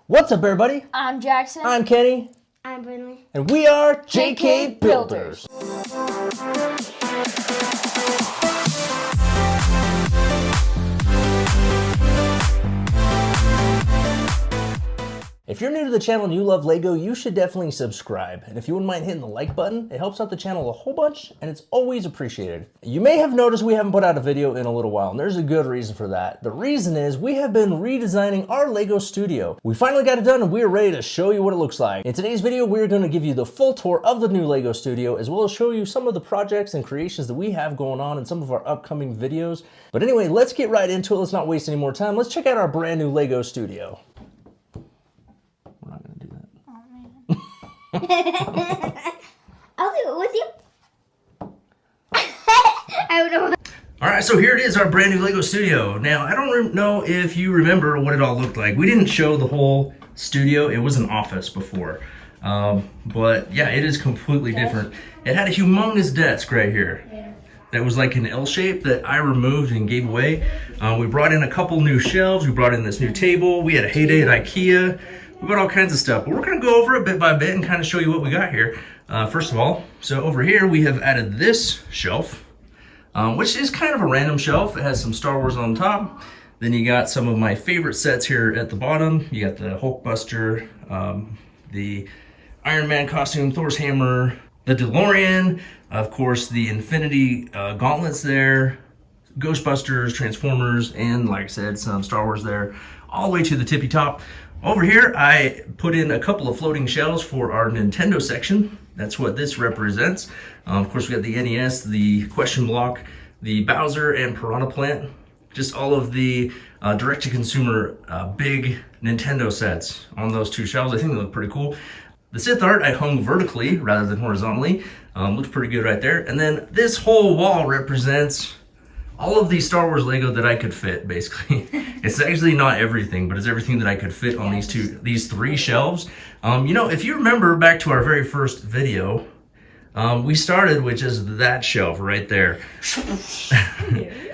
What's up, everybody? I'm Jackson. I'm Kenny. I'm Brinley. And we are JK Builders. If you're new to the channel and you love Lego, you should definitely subscribe. And if you wouldn't mind hitting the like button, it helps out the channel a whole bunch and it's always appreciated. You may have noticed we haven't put out a video in a little while, and there's a good reason for that. The reason is we have been redesigning our Lego studio. We finally got it done and we're ready to show you what it looks like. In today's video, we're going to give you the full tour of the new Lego studio, as well as show you some of the projects and creations that we have going on in some of our upcoming videos. But anyway, let's get right into it. Let's not waste any more time. Let's check out our brand new Lego studio. We're not going to do that. I'll do it with you. I don't know. All right, so here it is, our brand new Lego studio. Now, I don't know if you remember what it all looked like. We didn't show the whole studio. It was an office before. But yeah, it is completely different. It had a humongous desk right here. That was like an L shape that I removed and gave away. We brought in a couple new shelves. We brought in this new table. We had a heyday at IKEA. We got all kinds of stuff, but we're gonna go over it bit by bit and kind of show you what we got here. First of all, so over here we have added this shelf, which is kind of a random shelf. It has some Star Wars on top. Then you got some of my favorite sets here at the bottom. You got the Hulkbuster, the Iron Man costume, Thor's hammer, the DeLorean, of course the Infinity gauntlets there, Ghostbusters, Transformers, and like I said, some Star Wars there, all the way to the tippy top. Over here, I put in a couple of floating shelves for our Nintendo section. That's what this represents. Of course, we got the NES, the Question Block, the Bowser and Piranha Plant, just all of the direct-to-consumer big Nintendo sets on those two shelves. I think they look pretty cool. The Sith art I hung vertically rather than horizontally. Looks pretty good right there. And then this whole wall represents all of the Star Wars Lego that I could fit, basically. It's actually not everything, but it's everything that I could fit on these three shelves. You know, if you remember back to our very first video, we started with just that shelf right there.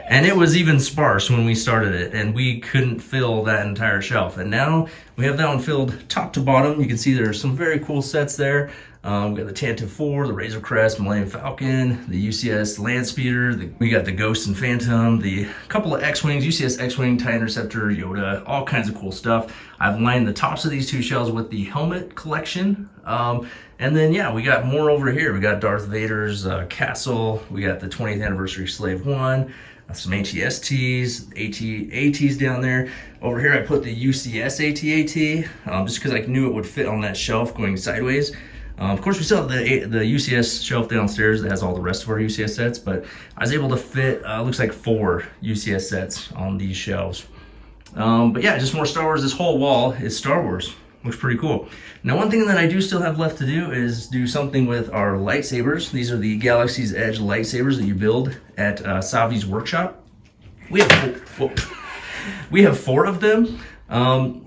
And it was even sparse when we started it, and we couldn't fill that entire shelf. And now we have that one filled top to bottom. You can see there's some very cool sets there. We got the Tantive 4, the Razor Crest, Millennium Falcon, the UCS Landspeeder, we got the Ghost and Phantom, the couple of X-Wings, UCS X-Wing, TIE Interceptor, Yoda, all kinds of cool stuff. I've lined the tops of these two shelves with the helmet collection. And then, yeah, we got more over here. We got Darth Vader's castle. We got the 20th anniversary Slave One, some AT-STs, ATs down there. Over here, I put the UCS AT-AT, just because I knew it would fit on that shelf going sideways. Of course, we still have the UCS shelf downstairs that has all the rest of our UCS sets, but I was able to fit, looks like 4 UCS sets on these shelves. But yeah, just more Star Wars. This whole wall is Star Wars. Looks pretty cool. Now, one thing that I do still have left to do is do something with our lightsabers. These are the Galaxy's Edge lightsabers that you build at Savi's workshop. We have 4 of them.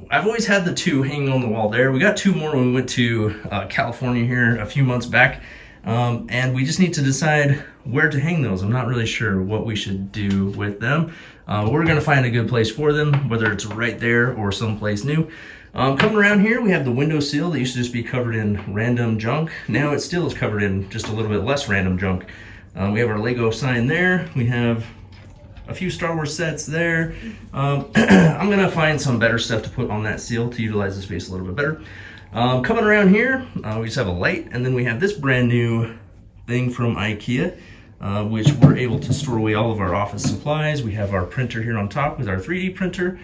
I've always had the 2 hanging on the wall there. We got 2 more when we went to California here a few months back. And we just need to decide where to hang those. I'm not really sure what we should do with them. We're gonna find a good place for them, whether it's right there or someplace new. Coming around here, we have the windowsill that used to just be covered in random junk. Now it still is covered in just a little bit less random junk. We have our Lego sign there. We have a few Star Wars sets there. I'm gonna find some better stuff to put on that seal to utilize the space a little bit better. Coming around here, we just have a light, and then we have this brand new thing from IKEA, which we're able to store away all of our office supplies. We have our printer here on top with our 3D printer.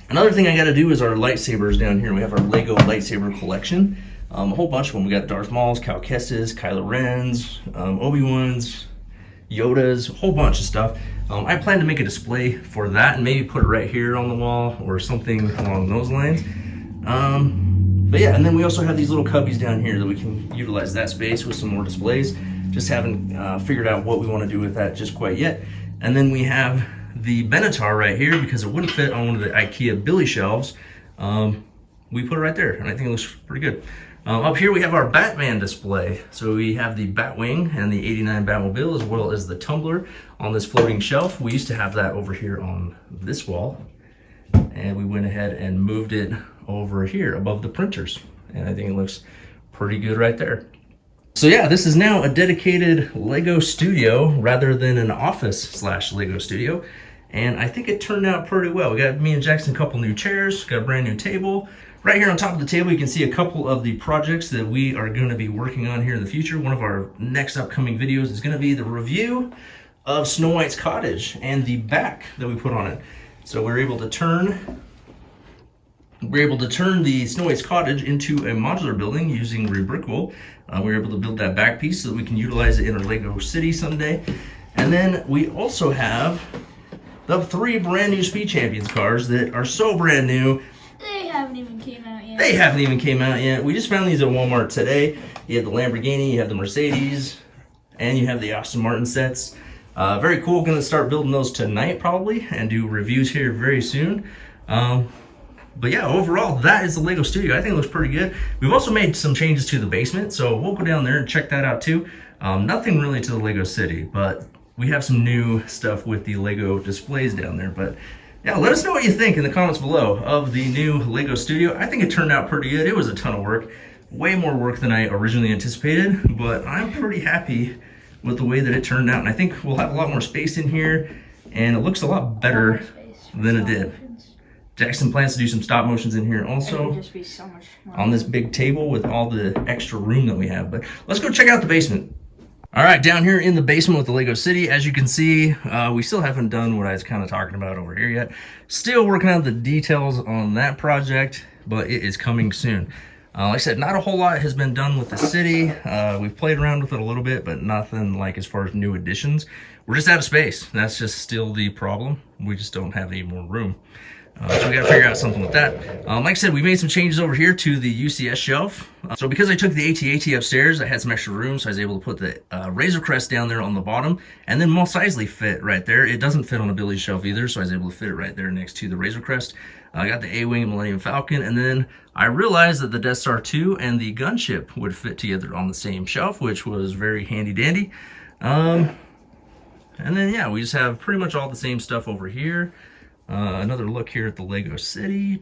Another thing I gotta do is our lightsabers down here. We have our Lego lightsaber collection. A whole bunch of them. We got Darth Maul's, Cal Kestis, Kylo Ren's, Obi-Wan's, Yoda's, a whole bunch of stuff. I plan to make a display for that and maybe put it right here on the wall or something along those lines. But yeah, and then we also have these little cubbies down here that we can utilize that space with some more displays. Just haven't figured out what we want to do with that just quite yet. And then we have the Benatar right here because it wouldn't fit on one of the IKEA Billy shelves. We put it right there, and I think it looks pretty good. Up here we have our Batman display. So we have the Batwing and the 89 Batmobile, as well as the tumbler on this floating shelf. We used to have that over here on this wall. and we went ahead and moved it over here above the printers. And I think it looks pretty good right there. So yeah, this is now a dedicated Lego studio rather than an office / Lego studio. And I think it turned out pretty well. We got me and Jackson a couple new chairs, got a brand new table. Right here on top of the table, you can see a couple of the projects that we are going to be working on here in the future. One of our next upcoming videos is going to be the review of Snow White's cottage and the back that we put on it. So we're able to turn the Snow White's cottage into a modular building using Rebrickable. We're able to build that back piece so that we can utilize it in our Lego City someday. And then we also have the 3 brand new Speed Champions cars that are so brand new. They haven't even came out yet. They haven't even came out yet. We just found these at Walmart today. You have the Lamborghini, you have the Mercedes, and you have the Aston Martin sets. Very cool. Going to start building those tonight probably and do reviews here very soon. But yeah, overall, that is the Lego Studio. I think it looks pretty good. We've also made some changes to the basement, so we'll go down there and check that out too. Nothing really to the Lego City, but we have some new stuff with the Lego displays down there. But yeah, let us know what you think in the comments below of the new Lego Studio. I think it turned out pretty good. It was a ton of work, way more work than I originally anticipated, but I'm pretty happy with the way that it turned out. And I think we'll have a lot more space in here, and it looks a lot better than it did. Jackson plans to do some stop motions in here also just be so much on this big table with all the extra room that we have. But let's go check out the basement. All right, down here in the basement with the Lego City, as you can see, we still haven't done what I was kind of talking about over here yet. Still working out the details on that project, but it is coming soon. Like I said, not a whole lot has been done with the city. We've played around with it a little bit, but nothing like as far as new additions. We're just out of space. That's just still the problem. We just don't have any more room. So we got to figure out something with that. Like I said, we made some changes over here to the UCS shelf. So because I took the AT-AT upstairs, I had some extra room, so I was able to put the Razor Crest down there on the bottom, and then Mos Eisley fit right there. It doesn't fit on a Billy shelf either, so I was able to fit it right there next to the Razor Crest. I got the A-Wing and Millennium Falcon, and then I realized that the Death Star 2 and the gunship would fit together on the same shelf, which was very handy-dandy. And then, yeah, we just have pretty much all the same stuff over here. Another look here at the Lego City.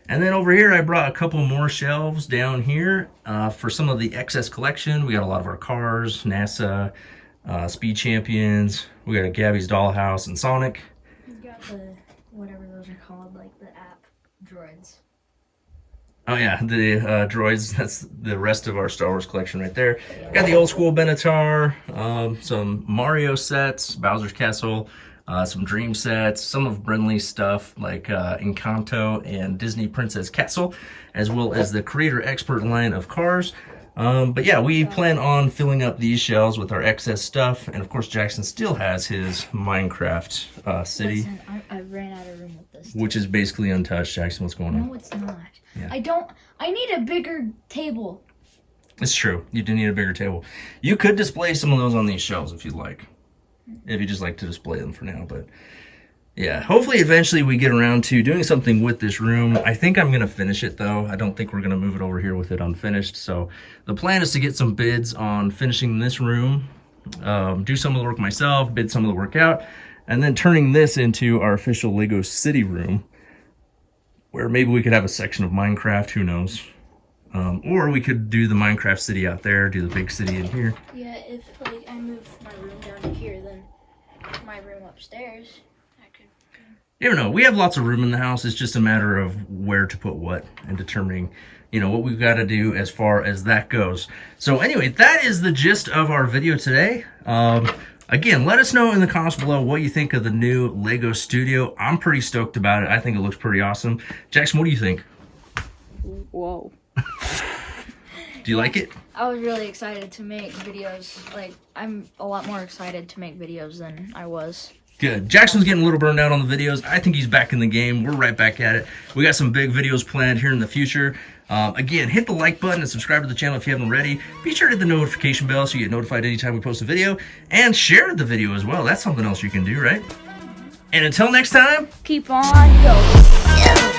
And then over here, I brought a couple more shelves down here for some of the excess collection. We got a lot of our cars, NASA, Speed Champions. We got a Gabby's Dollhouse and Sonic. You got the, whatever those are called, like the app droids. Oh yeah, the droids. That's the rest of our Star Wars collection right there. Got the old school Benatar, some Mario sets, Bowser's Castle, some Dream sets, some of Brinley's stuff like Encanto and Disney Princess Castle, as well as the Creator Expert line of cars. But yeah, we plan on filling up these shelves with our excess stuff, and of course Jackson still has his Minecraft city. Listen, I ran out of room with this. Which is basically untouched. Jackson, what's going on? No, it's not. Yeah. I need a bigger table. It's true. You do need a bigger table. You could display some of those on these shelves if you'd like. If you just like to display them for now, but yeah, hopefully eventually we get around to doing something with this room. I think I'm gonna finish it though. I don't think we're gonna move it over here with it unfinished. So the plan is to get some bids on finishing this room, do some of the work myself, bid some of the work out, and then turning this into our official Lego City room, where maybe we could have a section of Minecraft, who knows. Or we could do the Minecraft city out there, do the big city in here. Yeah, if like I move my room down to here, then my room upstairs, I could. You don't know. We have lots of room in the house. It's just a matter of where to put what and determining, you know, what we've got to do as far as that goes. So anyway, that is the gist of our video today. Again, let us know in the comments below what you think of the new Lego Studio. I'm pretty stoked about it. I think it looks pretty awesome. Jackson, what do you think? Whoa. Do you like it? I was really excited to make videos. Like, I'm a lot more excited to make videos than I was. Good. Jackson's getting a little burned out on the videos. I think he's back in the game. We're right back at it. We got some big videos planned here in the future. Again, hit the like button and subscribe to the channel if you haven't already. Be sure to hit the notification bell so you get notified anytime we post a video. And share the video as well. That's something else you can do, right? And until next time, Keep on going.